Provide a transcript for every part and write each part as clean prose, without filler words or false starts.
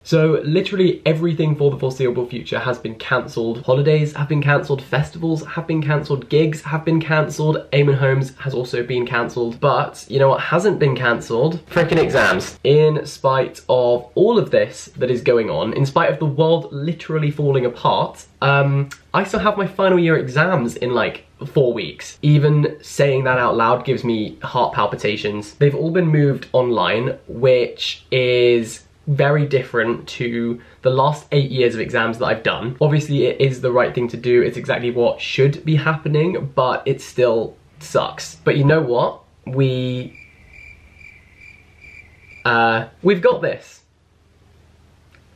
So literally everything for the foreseeable future has been cancelled. Holidays have been cancelled, festivals have been cancelled, gigs have been cancelled, Eamon Holmes has also been cancelled. But you know what hasn't been cancelled? Frickin' exams. In spite of all of this that is going on, in spite of the world literally falling apart, I still have my final year exams in like 4 weeks. Even saying that out loud gives me heart palpitations. They've all been moved online, which is very different to the last 8 years of exams that I've done. Obviously it is the right thing to do, it's exactly what should be happening, but it still sucks. But you know what? We've got this.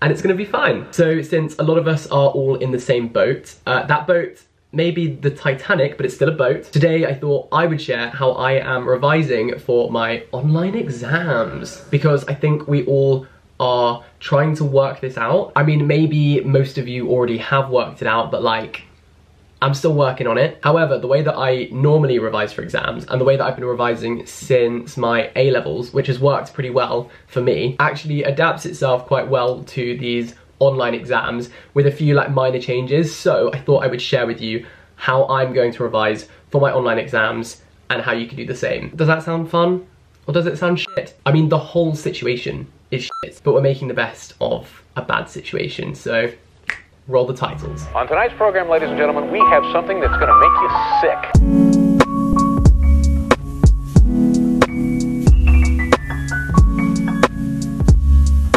And it's gonna be fine. So since a lot of us are all in the same boat, that boat may be the Titanic, but it's still a boat. Today I thought I would share how I am revising for my online exams, because I think we all are trying to work this out. I mean, maybe most of you already have worked it out, but like, I'm still working on it. However, the way that I normally revise for exams and the way that I've been revising since my A-levels, which has worked pretty well for me, actually adapts itself quite well to these online exams with a few like minor changes. So I thought I would share with you how I'm going to revise for my online exams and how you can do the same. Does that sound fun? Or does it sound shit? I mean, the whole situation is shit, but we're making the best of a bad situation, so roll the titles. On tonight's program, ladies and gentlemen, we have something that's gonna make you sick.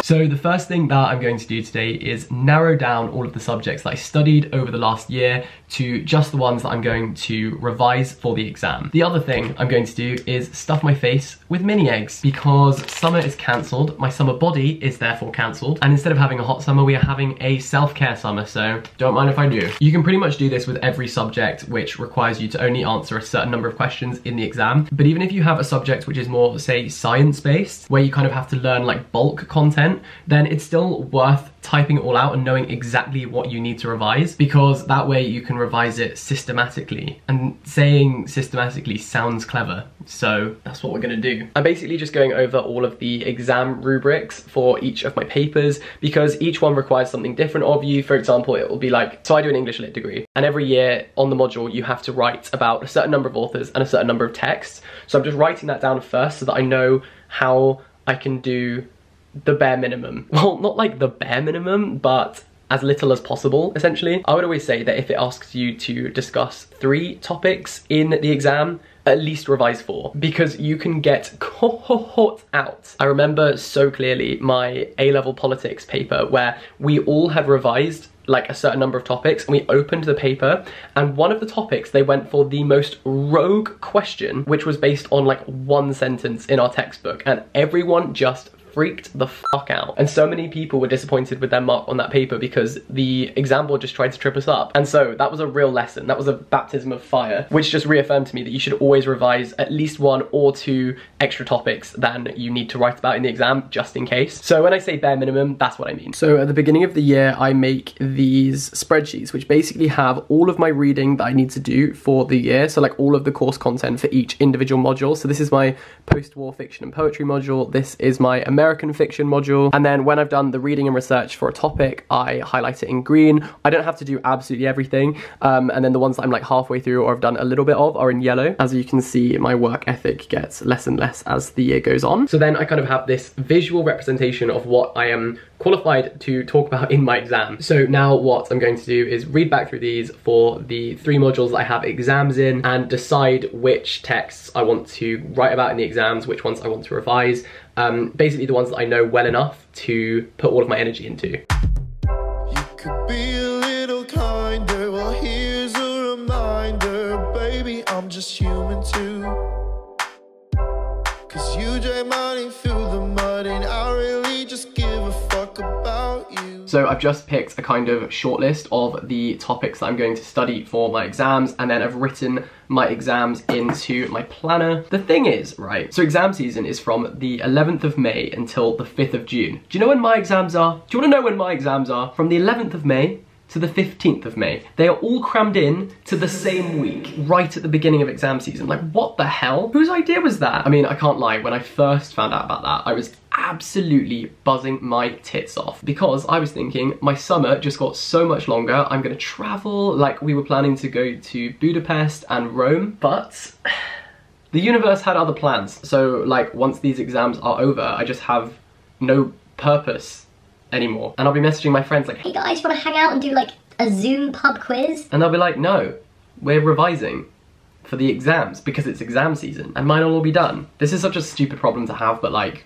So the first thing that I'm going to do today is narrow down all of the subjects that I studied over the last year to just the ones that I'm going to revise for the exam. The other thing I'm going to do is stuff my face with mini eggs, because summer is cancelled, my summer body is therefore cancelled, and instead of having a hot summer, we are having a self-care summer, so don't mind if I do. You can pretty much do this with every subject which requires you to only answer a certain number of questions in the exam, but even if you have a subject which is more, say, science-based, where you kind of have to learn like bulk content, then it's still worth typing it all out and knowing exactly what you need to revise, because that way you can revise it systematically. And saying systematically sounds clever, so that's what we're gonna do. I'm basically just going over all of the exam rubrics for each of my papers, because each one requires something different of you. For example, it will be like, so I do an English Lit degree, and every year on the module you have to write about a certain number of authors and a certain number of texts. So I'm just writing that down first so that I know how I can do the bare minimum. Well, not like the bare minimum, but as little as possible, essentially. I would always say that if it asks you to discuss 3 topics in the exam, at least revise 4, because you can get caught out. I remember so clearly my A-level politics paper where we all had revised like a certain number of topics, and we opened the paper, and one of the topics they went for the most rogue question, which was based on like 1 sentence in our textbook, and everyone just freaked the fuck out. And so many people were disappointed with their mark on that paper because the exam board just tried to trip us up. And so that was a real lesson. That was a baptism of fire, which just reaffirmed to me that you should always revise at least 1 or 2 extra topics than you need to write about in the exam, just in case. So when I say bare minimum, that's what I mean. So at the beginning of the year, I make these spreadsheets, which basically have all of my reading that I need to do for the year. So like all of the course content for each individual module. So this is my post-war fiction and poetry module. This is my American fiction module. And then when I've done the reading and research for a topic, I highlight it in green. I don't have to do absolutely everything. And then the ones that I'm like halfway through or I've done a little bit of are in yellow. As you can see, my work ethic gets less and less as the year goes on. So then I kind of have this visual representation of what I am qualified to talk about in my exam. So now what I'm going to do is read back through these for the 3 modules that I have exams in and decide which texts I want to write about in the exams, which ones I want to revise. Basically the ones that I know well enough to put all of my energy into. You could be a little kinder, well here's a reminder, baby, I'm just human too. Cause you drag money through the mud and I really just give a fuck about you. So I've just picked a kind of shortlist of the topics that I'm going to study for my exams, and then I've written my exams into my planner. The thing is, right, so exam season is from the 11th of May until the 5th of June. Do you know when my exams are? Do you want to know when my exams are? From the 11th of May to the 15th of May. They are all crammed in to the same week, right at the beginning of exam season. Like, what the hell? Whose idea was that? I mean, I can't lie, when I first found out about that, I was absolutely buzzing my tits off because I was thinking my summer just got so much longer. I'm gonna travel, like we were planning to go to Budapest and Rome, but the universe had other plans. So like once these exams are over, I just have no purpose anymore. And I'll be messaging my friends like, hey guys, wanna hang out and do like a Zoom pub quiz? And they'll be like, no, we're revising for the exams because it's exam season and mine will all be done. This is such a stupid problem to have, but like,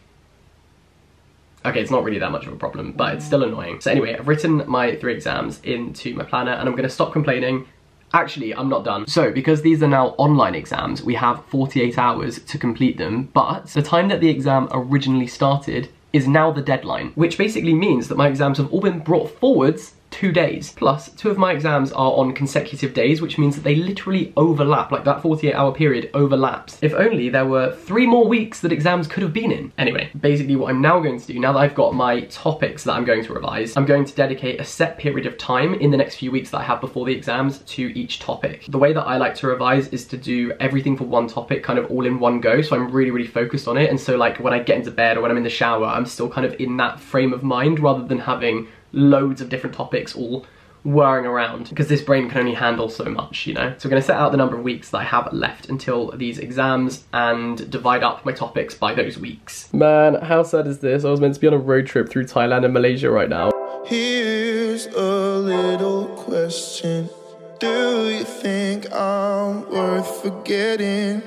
okay, it's not really that much of a problem, but it's still annoying. So anyway, I've written my 3 exams into my planner and I'm gonna stop complaining. Actually, I'm not done. So, because these are now online exams, we have 48 hours to complete them, but the time that the exam originally started is now the deadline, which basically means that my exams have all been brought forwards 2 days. Plus, 2 of my exams are on consecutive days, which means that they literally overlap, like that 48-hour period overlaps. If only there were 3 more weeks that exams could have been in. Anyway, basically what I'm now going to do, now that I've got my topics that I'm going to revise, I'm going to dedicate a set period of time in the next few weeks that I have before the exams to each topic. The way that I like to revise is to do everything for one topic kind of all in one go, so I'm really, really focused on it, and so like when I get into bed or when I'm in the shower, I'm still kind of in that frame of mind rather than having loads of different topics all whirring around, because this brain can only handle so much, you know? So we're gonna set out the number of weeks that I have left until these exams and divide up my topics by those weeks. Man, how sad is this? I was meant to be on a road trip through Thailand and Malaysia right now. Here's a little question. Do you think I'm worth forgetting?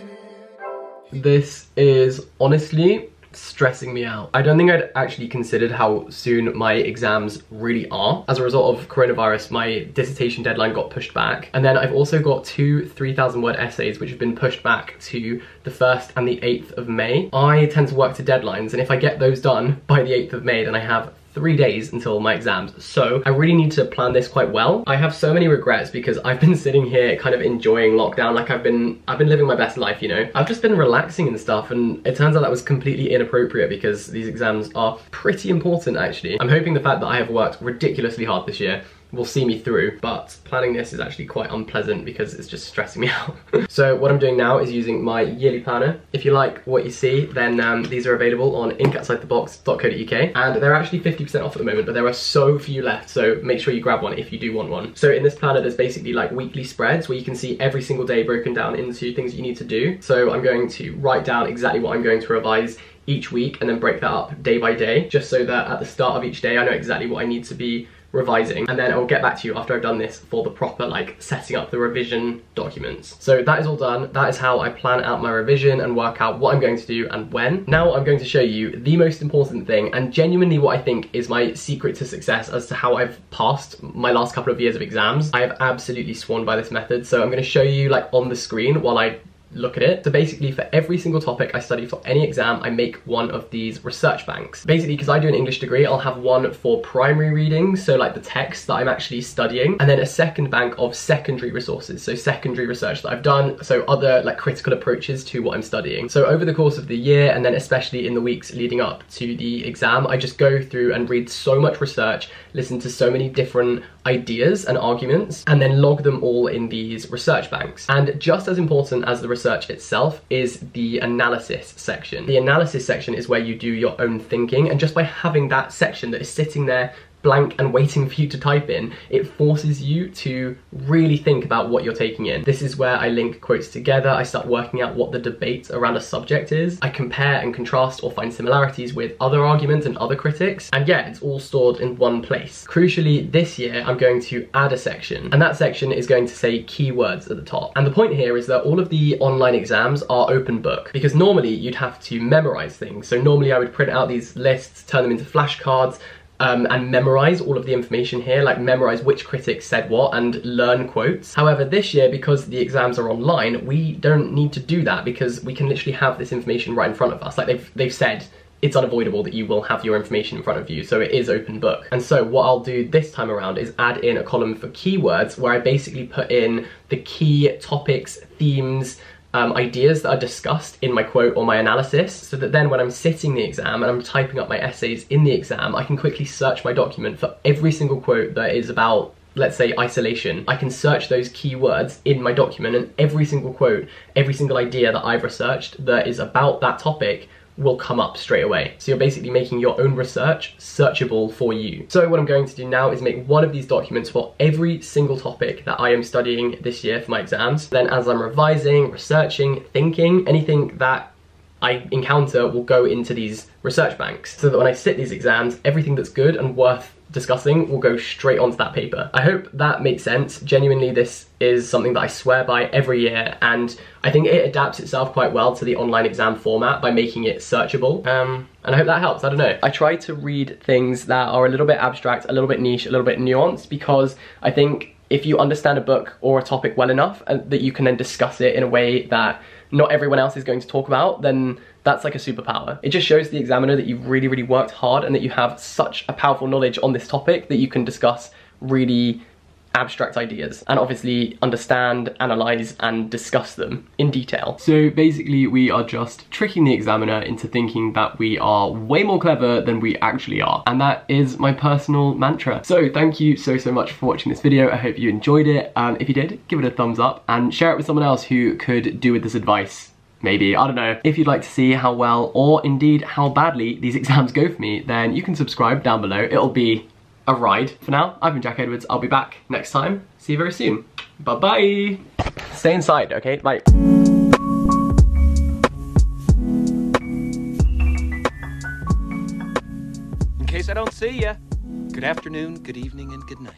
This is honestly stressing me out. I don't think I'd actually considered how soon my exams really are. As a result of coronavirus, my dissertation deadline got pushed back. And then I've also got 2 3,000-word essays which have been pushed back to the 1st and the 8th of May. I tend to work to deadlines, and if I get those done by the 8th of May, then I have 3 days until my exams. So I really need to plan this quite well. I have so many regrets because I've been sitting here kind of enjoying lockdown, like I've been living my best life, you know. I've just been relaxing and stuff, and it turns out that was completely inappropriate because these exams are pretty important actually. I'm hoping the fact that I have worked ridiculously hard this year will see me through, but planning this is actually quite unpleasant because it's just stressing me out. So what I'm doing now is using my yearly planner. If you like what you see, then these are available on inkoutsidethebox.co.uk, and they're actually 50% off at the moment, but there are so few left, so make sure you grab one if you do want one. So in this planner, there's basically like weekly spreads where you can see every single day broken down into things you need to do. So I'm going to write down exactly what I'm going to revise each week and then break that up day by day, just so that at the start of each day I know exactly what I need to be revising, and then I'll get back to you after I've done this for the proper like setting up the revision documents. So that is all done. That is how I plan out my revision and work out what I'm going to do and when. Now I'm going to show you the most important thing, and genuinely what I think is my secret to success as to how I've passed my last couple of years of exams. I have absolutely sworn by this method, so I'm going to show you like on the screen while I look at it. So basically for every single topic I study for any exam, I make one of these research banks. Basically, because I do an English degree, I'll have one for primary reading, so like the text that I'm actually studying, and then a second bank of secondary resources, so secondary research that I've done, so other like critical approaches to what I'm studying. So over the course of the year, and then especially in the weeks leading up to the exam, I just go through and read so much research, listen to so many different ideas and arguments, and then log them all in these research banks. And just as important as the research itself is the analysis section. The analysis section is where you do your own thinking, and just by having that section that is sitting there blank and waiting for you to type in, it forces you to really think about what you're taking in. This is where I link quotes together, I start working out what the debate around a subject is, I compare and contrast or find similarities with other arguments and other critics, and yeah, it's all stored in one place. Crucially, this year I'm going to add a section, and that section is going to say keywords at the top. And the point here is that all of the online exams are open book, because normally you'd have to memorize things. So normally I would print out these lists, turn them into flashcards, and memorize all of the information here, like memorize which critic said what and learn quotes. However, this year, because the exams are online, we don't need to do that because we can literally have this information right in front of us. Like they've said, it's unavoidable that you will have your information in front of you, so it is open book. And so what I'll do this time around is add in a column for keywords where I basically put in the key topics, themes, ideas that are discussed in my quote or my analysis, so that then when I'm sitting the exam and I'm typing up my essays in the exam, I can quickly search my document for every single quote that is about let's say isolation, I can search those keywords in my document, and every single quote, every single idea that I've researched that is about that topic will come up straight away. So you're basically making your own research searchable for you. So what I'm going to do now is make one of these documents for every single topic that I am studying this year for my exams. Then as I'm revising, researching, thinking, anything that I encounter will go into these research banks, so that when I sit these exams, everything that's good and worth discussing will go straight onto that paper. I hope that makes sense. Genuinely, this is something that I swear by every year, and I think it adapts itself quite well to the online exam format by making it searchable. And I hope that helps, I don't know. I try to read things that are a little bit abstract, a little bit niche, a little bit nuanced, because I think if you understand a book or a topic well enough, and that you can then discuss it in a way that not everyone else is going to talk about, then that's like a superpower. It just shows the examiner that you've really, really worked hard and that you have such a powerful knowledge on this topic that you can discuss really abstract ideas and obviously understand, analyze, and discuss them in detail. So basically we are just tricking the examiner into thinking that we are way more clever than we actually are. And that is my personal mantra. So thank you so much for watching this video. I hope you enjoyed it. If you did, give it a thumbs up and share it with someone else who could do with this advice. Maybe, I don't know. If you'd like to see how well or indeed how badly these exams go for me, then you can subscribe down below. It'll be a ride. For now, I've been Jack Edwards. I'll be back next time. See you very soon. Bye-bye. Stay inside, okay? Bye. In case I don't see ya, good afternoon, good evening, and good night.